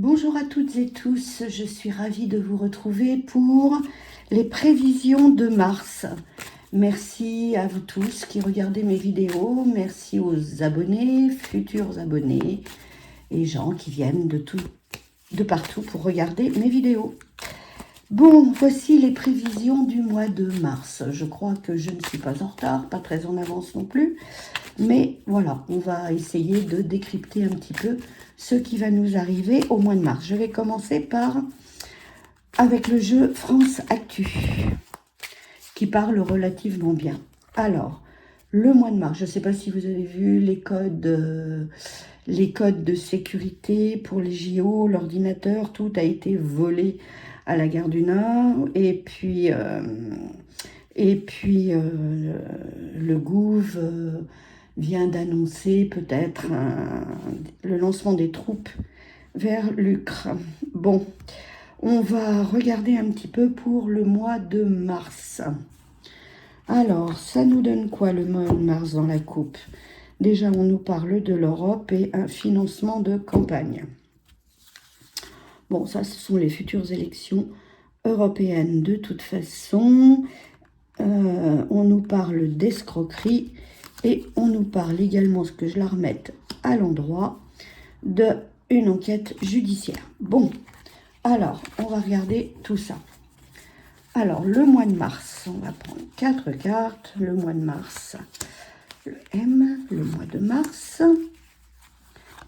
Bonjour à toutes et tous, je suis ravie de vous retrouver pour les prévisions de mars. Merci à vous tous qui regardez mes vidéos, merci aux abonnés, futurs abonnés et gens qui viennent de partout pour regarder mes vidéos. Bon, voici les prévisions du mois de mars. Je crois que je ne suis pas en retard, pas très en avance non plus. Mais voilà, on va essayer de décrypter un petit peu ce qui va nous arriver au mois de mars. Je vais commencer avec le jeu France Actu, qui parle relativement bien. Alors, le mois de mars, je ne sais pas si vous avez vu les codes de sécurité pour les JO, l'ordinateur, tout a été volé à la gare du Nord. Et puis le Gouv vient d'annoncer peut-être le lancement des troupes vers l'Ukraine. Bon, on va regarder un petit peu pour le mois de mars. Alors, ça nous donne quoi le mois de mars dans la coupe? Déjà, on nous parle de l'Europe et un financement de campagne. Bon, ça, ce sont les futures élections européennes de toute façon. On nous parle d'escroquerie et on nous parle également, ce que je la remette à l'endroit, d'une enquête judiciaire. Bon, alors, on va regarder tout ça. Alors, le mois de mars, on va prendre 4 cartes. Le mois de mars, le M, le mois de mars.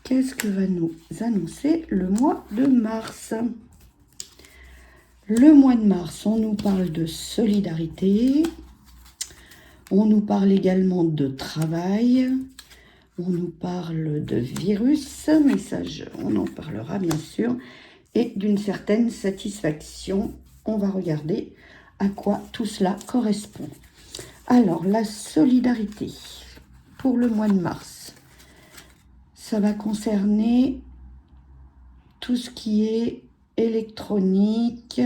Qu'est-ce que va nous annoncer le mois de mars? Le mois de mars, on nous parle de solidarité. On nous parle également de travail. On nous parle de virus, mais ça, on en parlera bien sûr. Et d'une certaine satisfaction. On va regarder à quoi tout cela correspond. Alors, la solidarité pour le mois de mars, ça va concerner tout ce qui est électronique,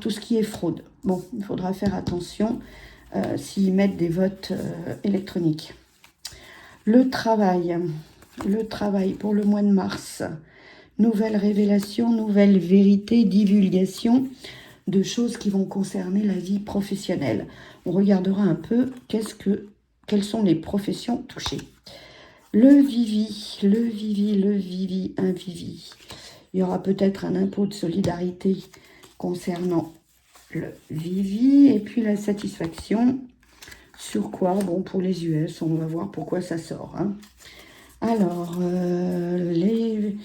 tout ce qui est fraude. Bon, il faudra faire attention s'ils mettent des votes électroniques. Le travail pour le mois de mars, nouvelles révélations, nouvelles vérités, divulgation de choses qui vont concerner la vie professionnelle. On regardera un peu quelles sont les professions touchées. Le vivi, un vivi. Il y aura peut-être un impôt de solidarité concernant le vivi. Et puis la satisfaction, sur quoi? Bon, pour les US, on va voir pourquoi ça sort. Alors, les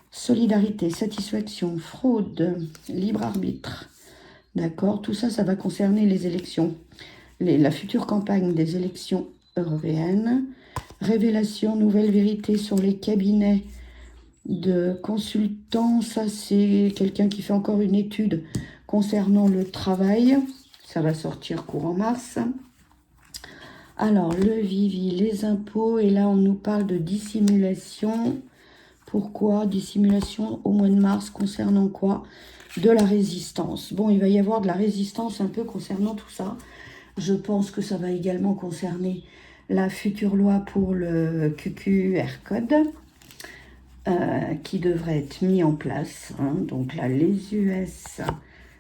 solidarités, satisfaction, fraude, libre arbitre. D'accord, tout ça, ça va concerner les élections. La future campagne des élections européennes. Révélation, nouvelle vérité sur les cabinets de consultants. Ça, c'est quelqu'un qui fait encore une étude concernant le travail. Ça va sortir courant mars. Alors, le vivi, les impôts. Et là, on nous parle de dissimulation. Pourquoi dissimulation au mois de mars concernant quoi? De la résistance. Bon, il va y avoir de la résistance un peu concernant tout ça. Je pense que ça va également concerner la future loi pour le QQR code qui devrait être mis en place. Donc là, les US,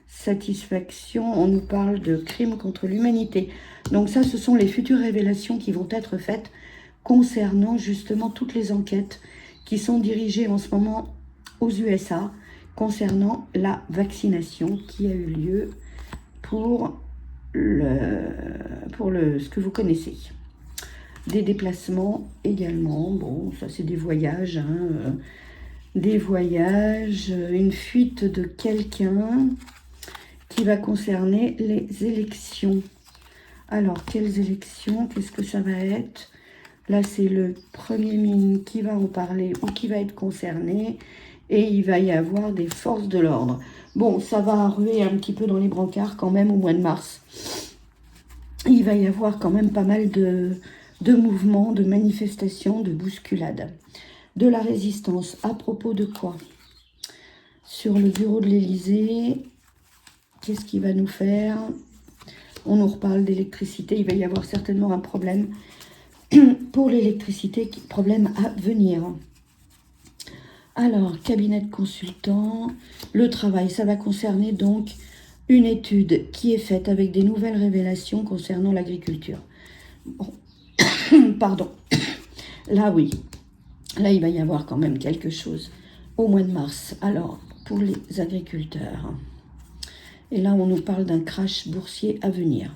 satisfaction, on nous parle de crimes contre l'humanité. Donc ça, ce sont les futures révélations qui vont être faites concernant justement toutes les enquêtes qui sont dirigées en ce moment aux USA concernant la vaccination qui a eu lieu pour ce que vous connaissez. Des déplacements également, bon, ça c'est des voyages, une fuite de quelqu'un qui va concerner les élections. Alors, quelles élections? Qu'est-ce que ça va être? Là, c'est le Premier ministre qui va en parler ou qui va être concerné. Et il va y avoir des forces de l'ordre. Bon, ça va ruer un petit peu dans les brancards quand même au mois de mars. Il va y avoir quand même pas mal de mouvements, de manifestations, de bousculades. De la résistance, à propos de quoi? Sur le bureau de l'Élysée, qu'est-ce qu'il va nous faire? On nous reparle d'électricité, il va y avoir certainement un problème pour l'électricité, problème à venir. Alors, cabinet de consultant, le travail, ça va concerner donc une étude qui est faite avec des nouvelles révélations concernant l'agriculture. Bon. Pardon. Là, oui. Là, il va y avoir quand même quelque chose au mois de mars. Alors, pour les agriculteurs. Et là, on nous parle d'un crash boursier à venir.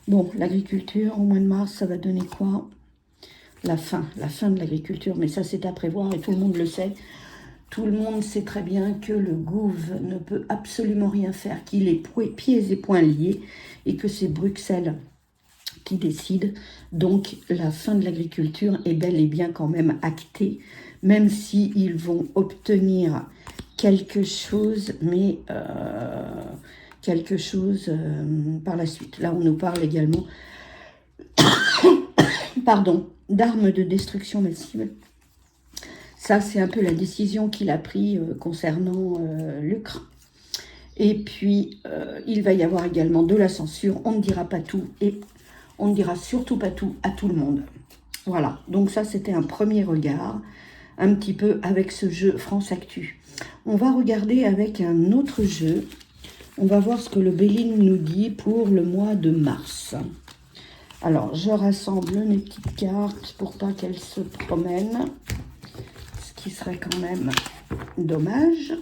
Bon, l'agriculture, au mois de mars, ça va donner quoi? La fin de l'agriculture. Mais ça, c'est à prévoir et tout le monde le sait. Tout le monde sait très bien que le gouv ne peut absolument rien faire, qu'il est pieds et poings liés et que c'est Bruxelles qui décide. Donc, la fin de l'agriculture est bel et bien quand même actée, même s'ils vont obtenir quelque chose, mais quelque chose par la suite. Là, on nous parle également pardon, d'armes de destruction massive. Ça, c'est un peu la décision qu'il a prise concernant l'Ukraine. Et puis, il va y avoir également de la censure. On ne dira pas tout et on ne dira surtout pas tout à tout le monde. Voilà, donc ça, c'était un premier regard, un petit peu avec ce jeu France Actu. On va regarder avec un autre jeu. On va voir ce que le Béline nous dit pour le mois de mars. Alors, je rassemble mes petites cartes pour pas qu'elles se promènent, ce qui serait quand même dommage.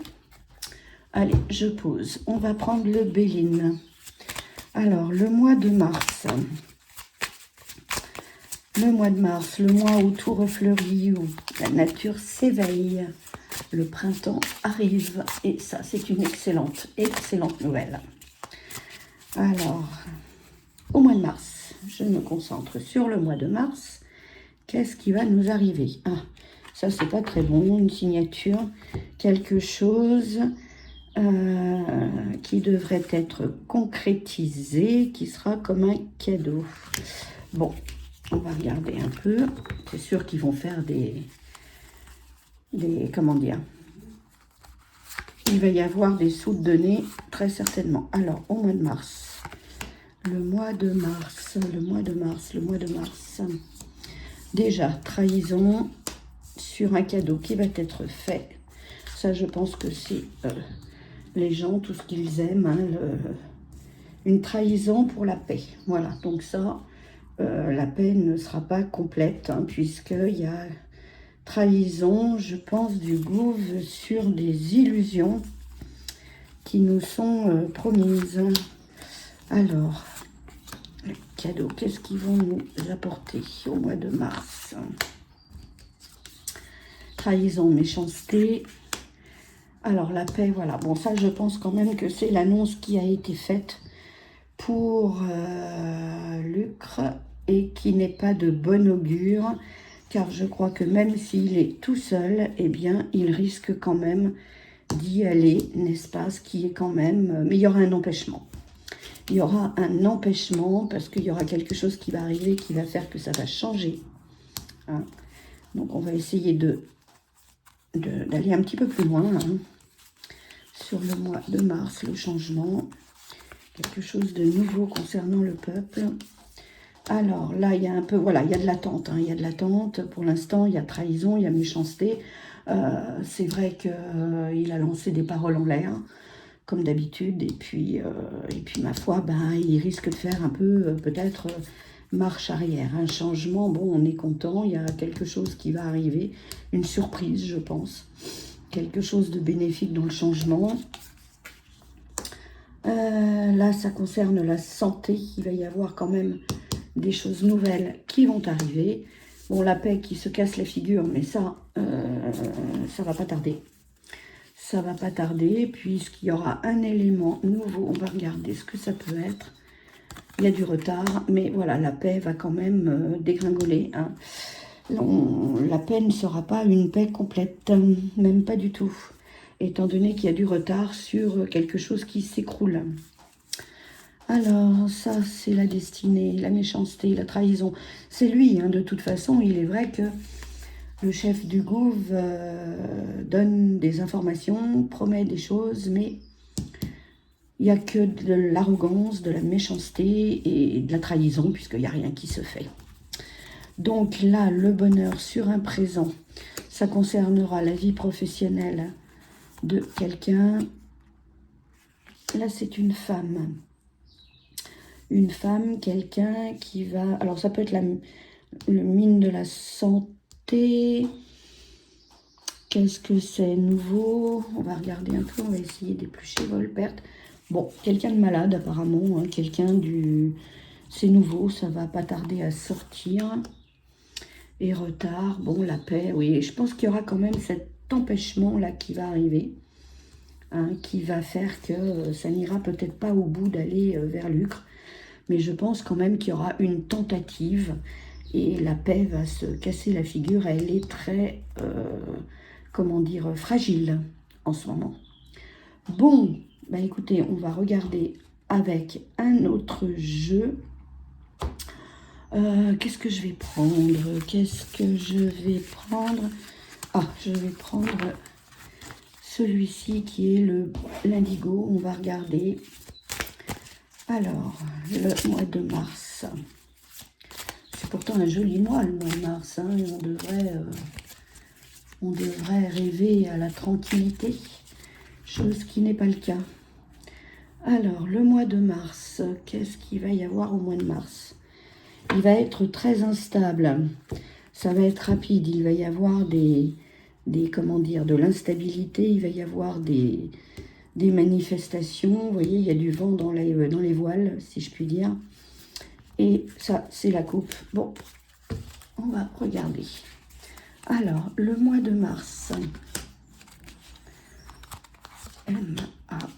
Allez, je pose. On va prendre le Béline. Alors, le mois de mars. Le mois de mars, le mois où tout refleurit, où la nature s'éveille. Le printemps arrive. Et ça, c'est une excellente nouvelle. Alors, au mois de mars, je me concentre sur le mois de mars. Qu'est-ce qui va nous arriver? Ah, ça, c'est pas très bon. Une signature, quelque chose qui devrait être concrétisé, qui sera comme un cadeau. Bon, on va regarder un peu. C'est sûr qu'ils vont faire des comment dire, il va y avoir des sous de données, très certainement. Alors, au mois de mars, le mois de mars. Déjà, trahison sur un cadeau qui va être fait. Ça, je pense que c'est les gens, tout ce qu'ils aiment, hein, une trahison pour la paix. Voilà, donc ça, la paix ne sera pas complète, hein, puisqu'il y a trahison, je pense, du gouv sur des illusions qui nous sont promises. Alors, le cadeau, qu'est-ce qu'ils vont nous apporter au mois de mars? Trahison, méchanceté. Alors, la paix, voilà. Bon, ça, je pense quand même que c'est l'annonce qui a été faite pour l'Ukraine et qui n'est pas de bon augure, car je crois que même s'il est tout seul, eh bien, il risque quand même d'y aller, n'est-ce pas? Ce qui est quand même... Mais il y aura un empêchement. Il y aura un empêchement parce qu'il y aura quelque chose qui va arriver qui va faire que ça va changer. Hein. Donc, on va essayer d'aller un petit peu plus loin. Hein. Sur le mois de mars, le changement. Quelque chose de nouveau concernant le peuple. Alors, là, il y a un peu... Voilà, il y a de l'attente. Hein, il y a de l'attente. Pour l'instant, il y a trahison, il y a méchanceté. C'est vrai qu'il a lancé des paroles en l'air, comme d'habitude. Et puis, ma foi, ben, il risque de faire un peu, peut-être, marche arrière. Un changement, bon, on est content. Il y a quelque chose qui va arriver. Une surprise, je pense. Quelque chose de bénéfique dans le changement. Là, ça concerne la santé. Il va y avoir quand même des choses nouvelles qui vont arriver. Bon, la paix qui se casse la figure, mais ça va pas tarder. Ça va pas tarder, puisqu'il y aura un élément nouveau. On va regarder ce que ça peut être. Il y a du retard, mais voilà, la paix va quand même dégringoler. Hein. La paix ne sera pas une paix complète, même pas du tout, étant donné qu'il y a du retard sur quelque chose qui s'écroule. Alors, ça, c'est la destinée, la méchanceté, la trahison. C'est lui, hein, de toute façon. Il est vrai que le chef du gouv donne des informations, promet des choses, mais il n'y a que de l'arrogance, de la méchanceté et de la trahison, puisqu'il n'y a rien qui se fait. Donc là, le bonheur sur un présent, Ça concernera la vie professionnelle de quelqu'un. Là, c'est une femme. Une femme, quelqu'un qui va... Alors, ça peut être le mine de la santé. Qu'est-ce que c'est nouveau? On va regarder un peu, on va essayer d'éplucher, vol, perte. Bon, quelqu'un de malade apparemment, hein, quelqu'un du... C'est nouveau, ça va pas tarder à sortir. Et retard, bon, la paix, oui. Je pense qu'il y aura quand même cet empêchement-là qui va arriver, hein, qui va faire que ça n'ira peut-être pas au bout d'aller vers Lucre. Mais je pense quand même qu'il y aura une tentative et la paix va se casser la figure. Elle est très, comment dire, fragile en ce moment. Bon, bah écoutez, on va regarder avec un autre jeu. Qu'est-ce que je vais prendre? Qu'est-ce que je vais prendre? Ah, je vais prendre celui-ci qui est l'indigo. On va regarder. Alors, le mois de mars. C'est pourtant un joli mois, le mois de mars. Hein, on devrait rêver à la tranquillité, chose qui n'est pas le cas. Alors, le mois de mars, qu'est-ce qu'il va y avoir au mois de mars? Il va être très instable. Ça va être rapide. Il va y avoir comment dire, de l'instabilité. Il va y avoir des manifestations. Vous voyez, il y a du vent dans les voiles, si je puis dire. Et ça, c'est la coupe. Bon, on va regarder. Alors, le mois de mars. M-A-R.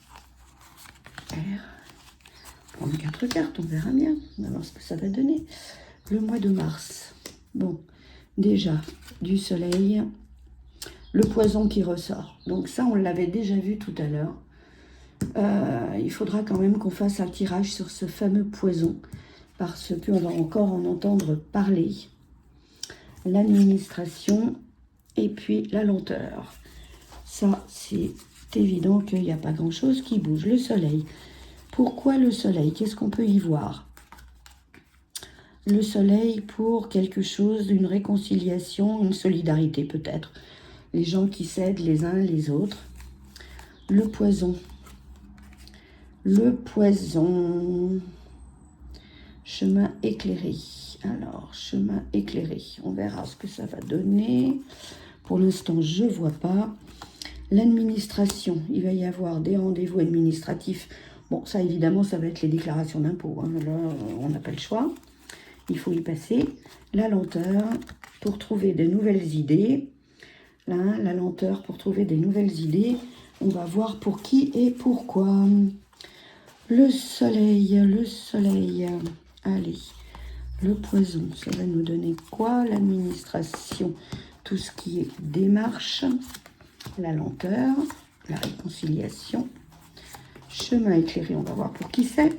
Prendre 4 cartes, on verra bien. On va voir ce que ça va donner. Le mois de mars. Bon, déjà, du soleil. Le poison qui ressort. Donc ça, on l'avait déjà vu tout à l'heure. Il faudra quand même qu'on fasse un tirage sur ce fameux poison. Parce qu'on va encore en entendre parler. L'administration et puis la lenteur. Ça, c'est évident qu'il n'y a pas grand-chose qui bouge. Le soleil. Pourquoi le soleil? Qu'est-ce qu'on peut y voir? Le soleil pour quelque chose, une réconciliation, une solidarité peut-être. Les gens qui s'aident les uns les autres. Le poison. Le poison. Chemin éclairé. Alors, chemin éclairé. On verra ce que ça va donner. Pour l'instant, je ne vois pas. L'administration. Il va y avoir des rendez-vous administratifs. Bon, ça, évidemment, ça va être les déclarations d'impôts. Hein. Là, on n'a pas le choix. Il faut y passer. La lenteur pour trouver de nouvelles idées. Là, la lenteur pour trouver des nouvelles idées. On va voir pour qui et pourquoi. Le soleil, le soleil. Allez, le poison, ça va nous donner quoi? L'administration, tout ce qui est démarche, la lenteur, la réconciliation, chemin éclairé, on va voir pour qui c'est,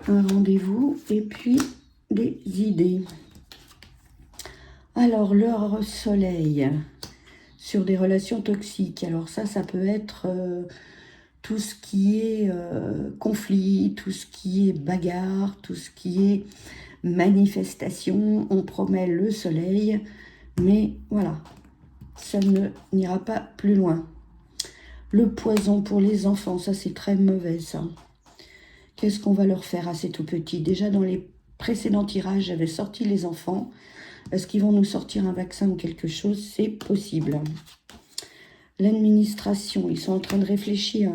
un rendez-vous et puis des idées. Alors, le soleil sur des relations toxiques, alors ça peut être... tout ce qui est conflit, tout ce qui est bagarre, tout ce qui est manifestation. On promet le soleil, mais voilà, ça n'ira pas plus loin. Le poison pour les enfants, ça c'est très mauvais ça. Qu'est-ce qu'on va leur faire à ces tout petits? Déjà dans les précédents tirages, j'avais sorti les enfants. Est-ce qu'ils vont nous sortir un vaccin ou quelque chose? C'est possible. L'administration, ils sont en train de réfléchir.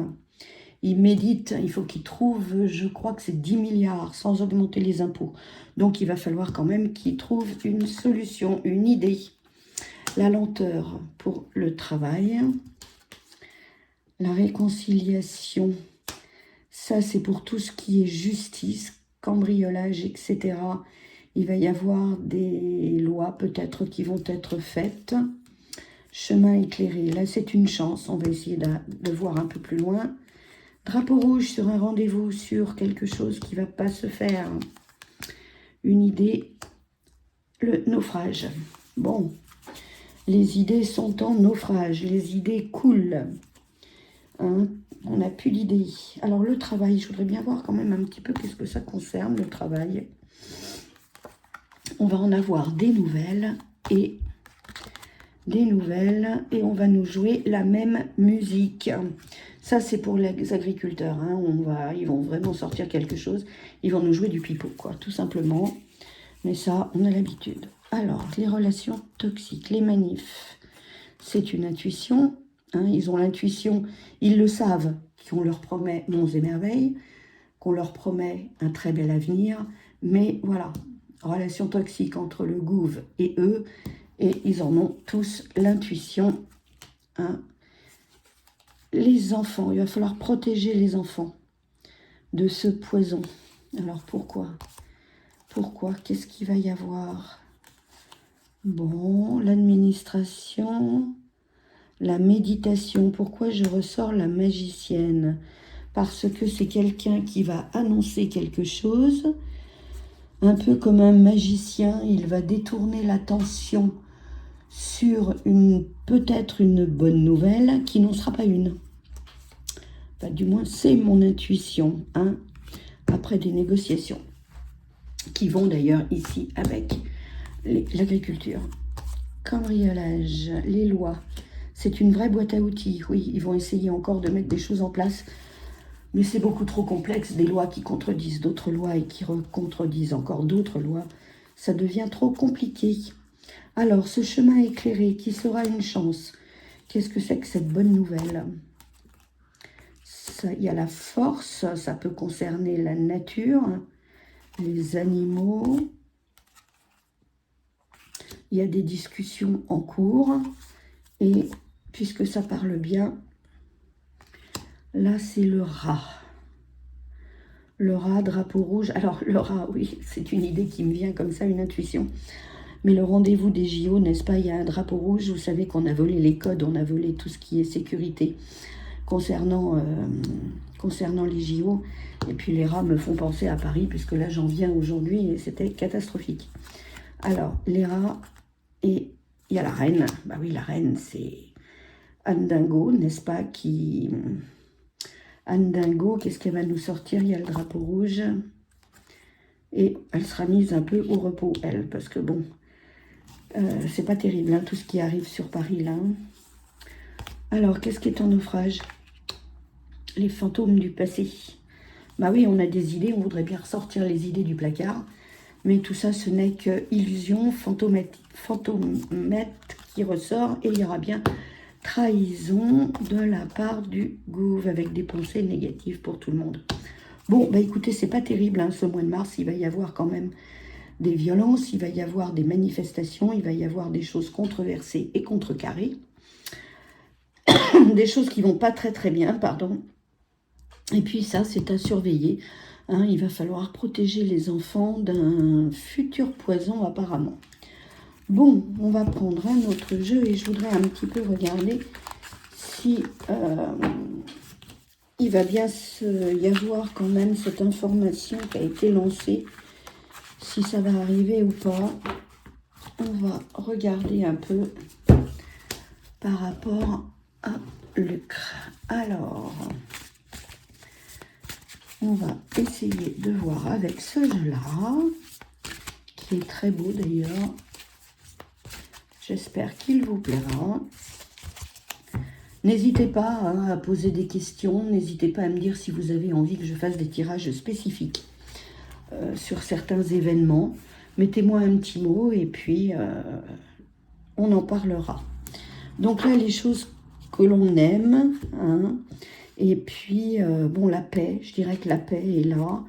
Ils méditent, il faut qu'ils trouvent, je crois que c'est 10 milliards sans augmenter les impôts. Donc il va falloir quand même qu'ils trouvent une solution, une idée. La lenteur pour le travail. La réconciliation, ça c'est pour tout ce qui est justice, cambriolage, etc. Il va y avoir des lois peut-être qui vont être faites. Chemin éclairé, là c'est une chance, on va essayer de voir un peu plus loin. Drapeau rouge sur un rendez-vous, sur quelque chose qui ne va pas se faire. Une idée, le naufrage. Bon, les idées sont en naufrage, les idées coulent. Hein, on n'a plus d'idées. Alors le travail, je voudrais bien voir quand même un petit peu qu'est-ce que ça concerne, le travail. On va en avoir des nouvelles et des nouvelles et on va nous jouer la même musique. Ça, c'est pour les agriculteurs. Hein. Ils vont vraiment sortir quelque chose. Ils vont nous jouer du pipeau, quoi, tout simplement. Mais ça, on a l'habitude. Alors, les relations toxiques, les manifs, c'est une intuition. Hein. Ils ont l'intuition, ils le savent, qu'on leur promet monts et merveilles, qu'on leur promet un très bel avenir. Mais voilà, relation toxique entre le gouv et eux. Et ils en ont tous l'intuition. Hein. Les enfants, il va falloir protéger les enfants de ce poison. Alors pourquoi? Pourquoi? Qu'est-ce qu'il va y avoir? Bon, l'administration, la méditation. Pourquoi je ressors la magicienne? Parce que c'est quelqu'un qui va annoncer quelque chose, un peu comme un magicien. Il va détourner l'attention sur peut-être une bonne nouvelle qui n'en sera pas une. Enfin, du moins, c'est mon intuition, hein, après des négociations, qui vont d'ailleurs ici avec l'agriculture. Cambriolage, les lois, c'est une vraie boîte à outils. Oui, ils vont essayer encore de mettre des choses en place, mais c'est beaucoup trop complexe, des lois qui contredisent d'autres lois et qui contredisent encore d'autres lois. Ça devient trop compliqué. Alors, ce chemin éclairé qui sera une chance, qu'est-ce que c'est que cette bonne nouvelle? Il y a la force, ça peut concerner la nature, les animaux. Il y a des discussions en cours. Et puisque ça parle bien, là c'est le rat. Le rat, drapeau rouge. Alors le rat, oui, c'est une idée qui me vient comme ça, une intuition. Mais le rendez-vous des JO, n'est-ce pas? Il y a un drapeau rouge, vous savez qu'on a volé les codes, on a volé tout ce qui est sécurité concernant les JO. Et puis les rats me font penser à Paris, puisque là j'en viens aujourd'hui et c'était catastrophique. Alors, les rats, et il y a la reine. Bah oui, la reine, c'est Anne Dingo, n'est-ce pas? Anne Dingo, qu'est-ce qu'elle va nous sortir? Il y a le drapeau rouge. Et elle sera mise un peu au repos, elle, parce que bon, c'est pas terrible, hein, tout ce qui arrive sur Paris, là. Alors, qu'est-ce qui est en naufrage? Les fantômes du passé. Bah oui, on a des idées, on voudrait bien ressortir les idées du placard, mais tout ça, ce n'est que illusion, fantomètre qui ressort, et il y aura bien trahison de la part du gouv, avec des pensées négatives pour tout le monde. Bon, bah écoutez, c'est pas terrible, hein, ce mois de mars, il va y avoir quand même des violences, il va y avoir des manifestations, il va y avoir des choses controversées et contrecarrées, des choses qui vont pas très très bien, pardon. Et puis ça, c'est à surveiller. Hein, il va falloir protéger les enfants d'un futur poison apparemment. Bon, on va prendre un autre jeu et je voudrais un petit peu regarder si il va bien y avoir quand même cette information qui a été lancée, si ça va arriver ou pas. On va regarder un peu par rapport à Lucre. Alors, on va essayer de voir avec ce jeu-là, qui est très beau d'ailleurs. J'espère qu'il vous plaira. N'hésitez pas hein, à poser des questions. N'hésitez pas à me dire si vous avez envie que je fasse des tirages spécifiques sur certains événements. Mettez-moi un petit mot et puis on en parlera. Donc là, les choses que l'on aime. Hein, et puis, bon, la paix. Je dirais que la paix est là.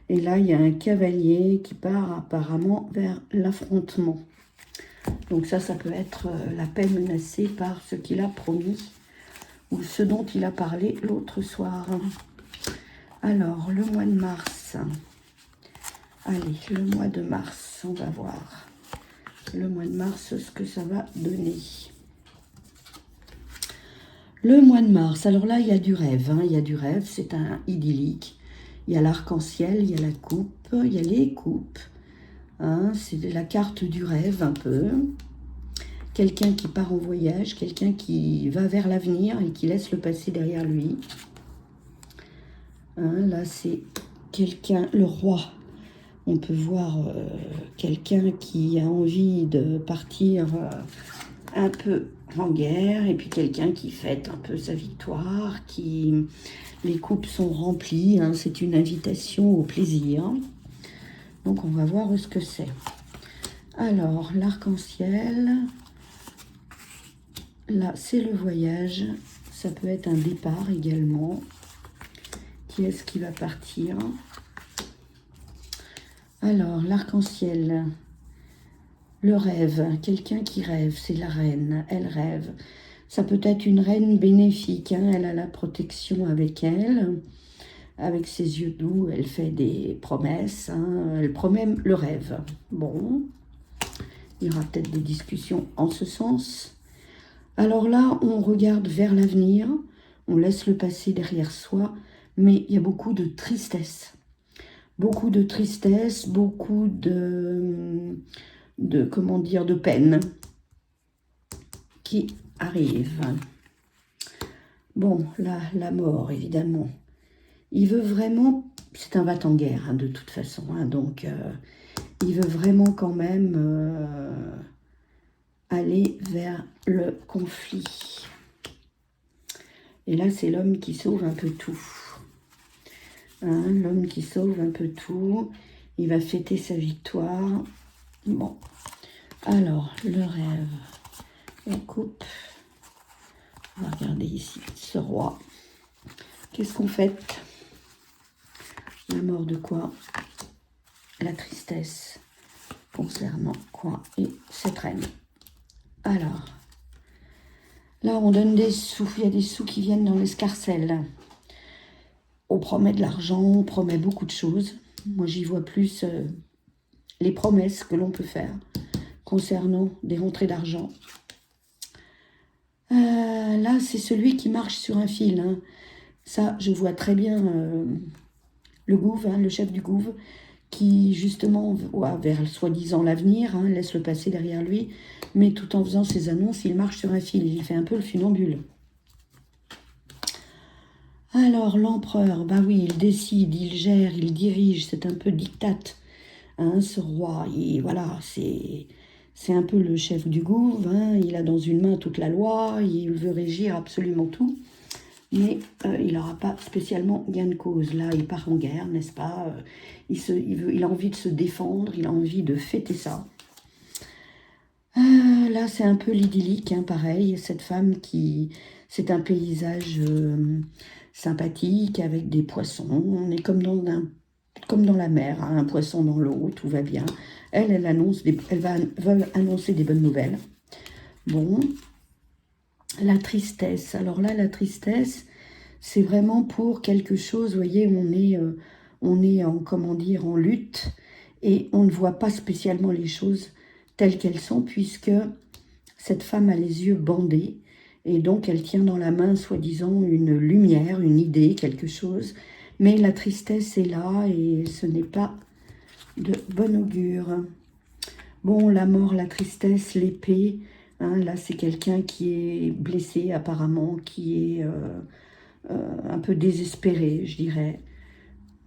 Et là, il y a un cavalier qui part apparemment vers l'affrontement. Donc ça peut être la paix menacée par ce qu'il a promis ou ce dont il a parlé l'autre soir. Alors, le mois de mars. Allez, le mois de mars, on va voir. Le mois de mars, ce que ça va donner. Le mois de mars, alors là, il y a du rêve. Hein, il y a du rêve, c'est un idyllique. Il y a l'arc-en-ciel, il y a la coupe, il y a les coupes. Hein, c'est de la carte du rêve un peu. Quelqu'un qui part en voyage, quelqu'un qui va vers l'avenir et qui laisse le passé derrière lui. Hein, là, c'est quelqu'un, le roi. On peut voir quelqu'un qui a envie de partir un peu en guerre, et puis quelqu'un qui fête un peu sa victoire, qui les coupes sont remplies, hein, c'est une invitation au plaisir. Donc on va voir ce que c'est. Alors, l'arc-en-ciel, là c'est le voyage, ça peut être un départ également. Qui est-ce qui va partir? Alors, l'arc-en-ciel, le rêve, quelqu'un qui rêve, c'est la reine, elle rêve. Ça peut être une reine bénéfique, hein, elle a la protection avec elle, avec ses yeux doux, elle fait des promesses, hein, elle promet le rêve. Bon, il y aura peut-être des discussions en ce sens. Alors là, on regarde vers l'avenir, on laisse le passé derrière soi, mais il y a beaucoup de tristesse. Beaucoup de tristesse, beaucoup comment dire, de peine qui arrive. Bon, là, la mort, évidemment. Il veut vraiment, c'est un va-t-en-guerre, hein, de toute façon, hein, donc il veut vraiment quand même aller vers le conflit. Et là, c'est l'homme qui sauve un peu tout. Hein, l'homme qui sauve un peu tout. Il va fêter sa victoire. Bon. Alors, le rêve. La coupe. On va regarder ici ce roi. Qu'est-ce qu'on fête? La mort de quoi? La tristesse. Concernant quoi? Et cette reine. Alors, là, on donne des sous. Il y a des sous qui viennent dans l'escarcelle. On promet de l'argent, on promet beaucoup de choses. Moi, j'y vois plus les promesses que l'on peut faire concernant des rentrées d'argent. Là, c'est celui qui marche sur un fil. Hein. Ça, je vois très bien le gouve, hein, le chef du gouve, qui justement va vers soi-disant l'avenir, hein, laisse le passé derrière lui, mais tout en faisant ses annonces, il marche sur un fil. Il fait un peu le funambule. Alors, l'empereur, bah oui, il décide, il gère, il dirige, c'est un peu diktat, hein, ce roi, et voilà, c'est un peu le chef du gouv, hein, il a dans une main toute la loi, il veut régir absolument tout, mais il n'aura pas spécialement gain de cause. Là, il part en guerre, n'est-ce pas, il a envie de se défendre, il a envie de fêter ça. Là, c'est un peu l'idyllique, hein, pareil, cette femme qui... C'est un paysage sympathique avec des poissons. On est comme dans la mer, hein, un poisson dans l'eau, tout va bien. Elle veut annoncer des bonnes nouvelles. Bon, la tristesse. Alors là, la tristesse, c'est vraiment pour quelque chose, vous voyez, on est en, comment dire, en lutte et on ne voit pas spécialement les choses telles qu'elles sont puisque cette femme a les yeux bandés. Et donc, elle tient dans la main, soi-disant, une lumière, une idée, quelque chose. Mais la tristesse est là et ce n'est pas de bon augure. Bon, la mort, la tristesse, l'épée. Hein, là, c'est quelqu'un qui est blessé, apparemment, qui est un peu désespéré, je dirais.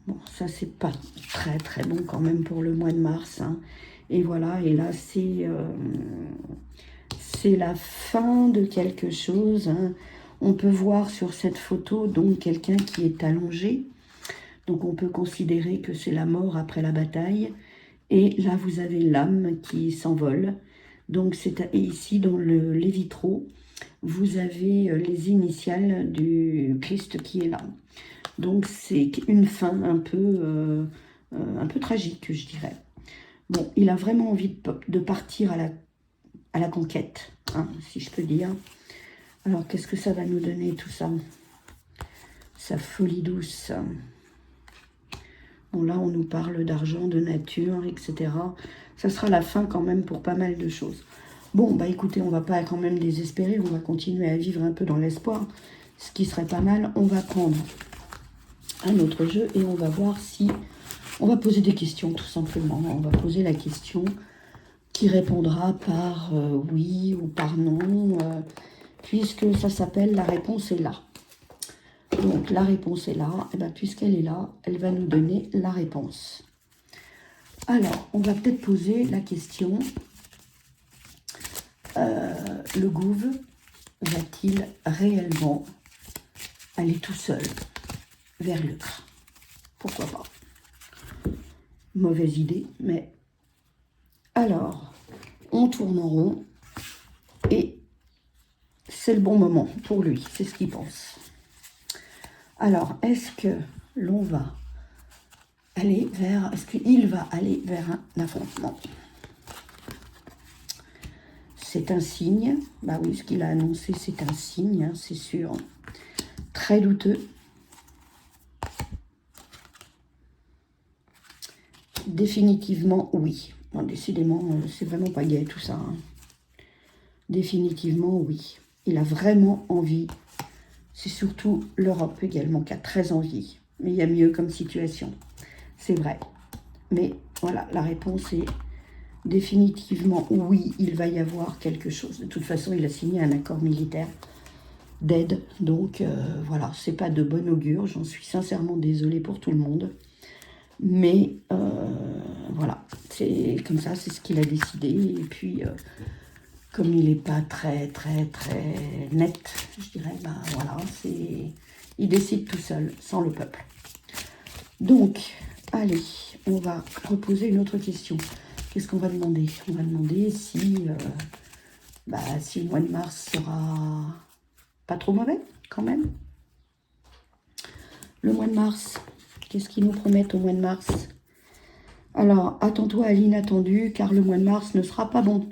Bon, ça, c'est pas très, très bon quand même pour le mois de mars. Hein. Et voilà, et là, c'est la fin de quelque chose. Hein. On peut voir sur cette photo donc quelqu'un qui est allongé. Donc on peut considérer que c'est la mort après la bataille. Et là, vous avez l'âme qui s'envole. Donc et ici, dans les vitraux, vous avez les initiales du Christ qui est là. Donc c'est une fin un peu tragique, je dirais. Bon, il a vraiment envie de partir à la conquête, hein, si je peux dire. Alors, qu'est-ce que ça va nous donner, tout ça? Sa folie douce. Bon, là, on nous parle d'argent, de nature, etc. Ça sera la fin quand même pour pas mal de choses. Bon, bah écoutez, on va pas quand même désespérer. On va continuer à vivre un peu dans l'espoir. Ce qui serait pas mal. On va prendre un autre jeu et on va voir si... On va poser des questions, tout simplement. On va poser la question qui répondra par oui ou par non, puisque ça s'appelle « La réponse est là ». Donc, la réponse est là. Et bien, puisqu'elle est là, elle va nous donner la réponse. Alors, on va peut-être poser la question. Le gouv, va-t-il réellement aller tout seul vers l'autre? Pourquoi pas? Mauvaise idée, mais... Alors, on tourne en rond et c'est le bon moment pour lui, c'est ce qu'il pense. Alors, est-ce que l'on va aller vers... Est-ce qu'il va aller vers un affrontement? C'est un signe. Bah oui, ce qu'il a annoncé, c'est un signe, hein, c'est sûr. Très douteux. Définitivement, oui. Bon, décidément, c'est vraiment pas gai tout ça. Hein. Définitivement, oui. Il a vraiment envie. C'est surtout l'Europe également qui a très envie. Mais il y a mieux comme situation. C'est vrai. Mais voilà, la réponse est définitivement oui, il va y avoir quelque chose. De toute façon, il a signé un accord militaire d'aide. Donc voilà, c'est pas de bon augure. J'en suis sincèrement désolée pour tout le monde. Mais voilà, c'est comme ça, c'est ce qu'il a décidé. Et puis, comme il n'est pas très net, je dirais, ben voilà, il décide tout seul, sans le peuple. Donc, allez, on va reposer une autre question. Qu'est-ce qu'on va demander? On va demander si le mois de mars sera pas trop mauvais, quand même. Le mois de mars... Qu'est-ce qu'ils nous promettent au mois de mars? Alors, attends-toi à l'inattendu, car le mois de mars ne sera pas bon.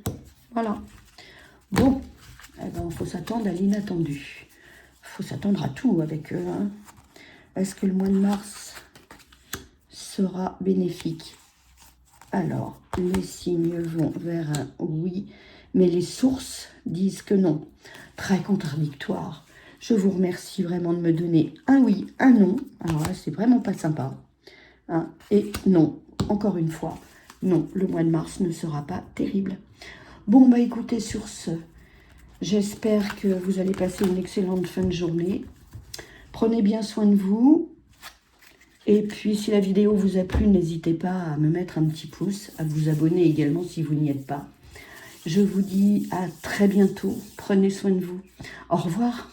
Voilà. Bon, eh ben, il faut s'attendre à l'inattendu. Il faut s'attendre à tout avec eux. Hein. Est-ce que le mois de mars sera bénéfique? Alors, les signes vont vers un oui, mais les sources disent que non. Très contradictoire. Je vous remercie vraiment de me donner un oui, un non. Alors là, c'est vraiment pas sympa. Hein. Et non, encore une fois, non, le mois de mars ne sera pas terrible. Bon, bah écoutez, sur ce, j'espère que vous allez passer une excellente fin de journée. Prenez bien soin de vous. Et puis, si la vidéo vous a plu, n'hésitez pas à me mettre un petit pouce, à vous abonner également si vous n'y êtes pas. Je vous dis à très bientôt. Prenez soin de vous. Au revoir.